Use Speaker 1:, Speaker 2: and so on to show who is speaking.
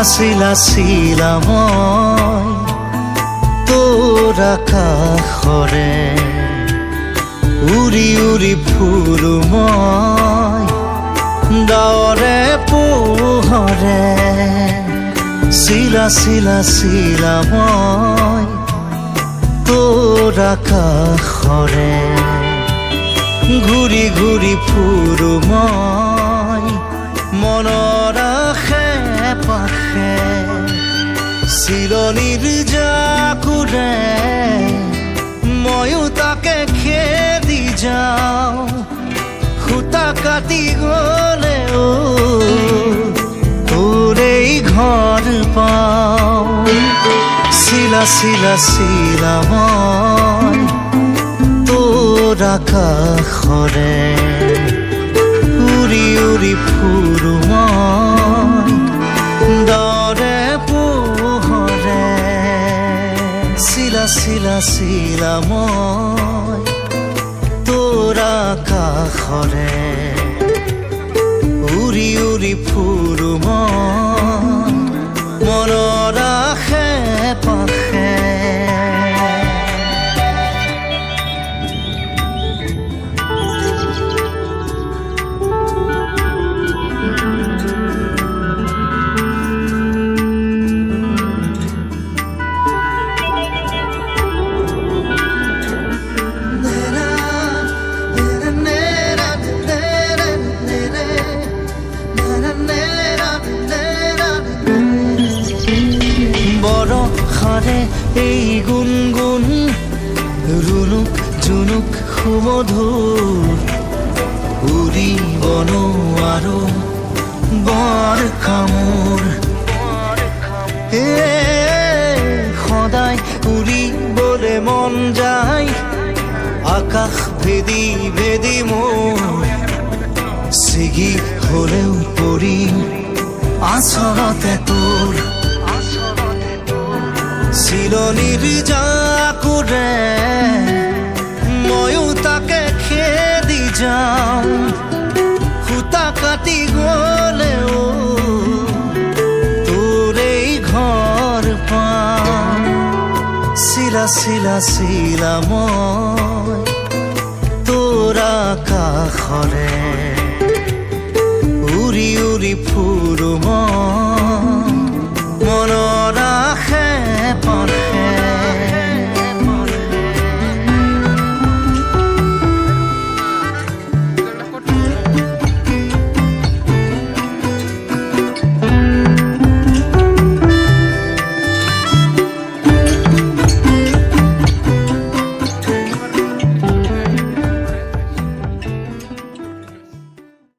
Speaker 1: চিলা চিলা মই তোৰ আকাশৰে উৰি উৰি ফুৰো মই ডাৱৰে পোহৰে চিলা চিলা চিলা মই তোৰ আকাশৰে ঘূৰি ঘূৰি ফুৰো মই মনৰ আশে পাশে চিলনিৰ জাকুৰে ময়ো তাকে খেদি যাওঁ সূতা কাটি গ'লেও তোৰেই ঘৰ পাওঁ চিলা চিলা চিলা মই তোৰ আকাশৰে উৰি উৰি ফুৰো মই ডাৱৰে পোহৰে চিলা চিলা চিলা মই তোৰ আকাশৰে উৰি উৰি ফুৰো মই মনৰ আশে পাশে বৰষাৰে এই গুণগুণ ৰুণুক জুনুক সুমধুৰ উৰিব নোৱাৰো বৰ কামোৰ সদায় উৰিবলে মন যায় আকাশ ভেদি ভেদি মোৰ ছিগি হলেও পৰিম আচলতে তোৰ চিলনিৰ জাকুৰে ময়ো তাকে খেদি যাওঁ সূতা কাটি গ'লেও তোৰেই ঘৰ পাওঁ চিলা চিলা চিলা মই তোৰ আকাশৰে উৰি উৰি ফুৰো মই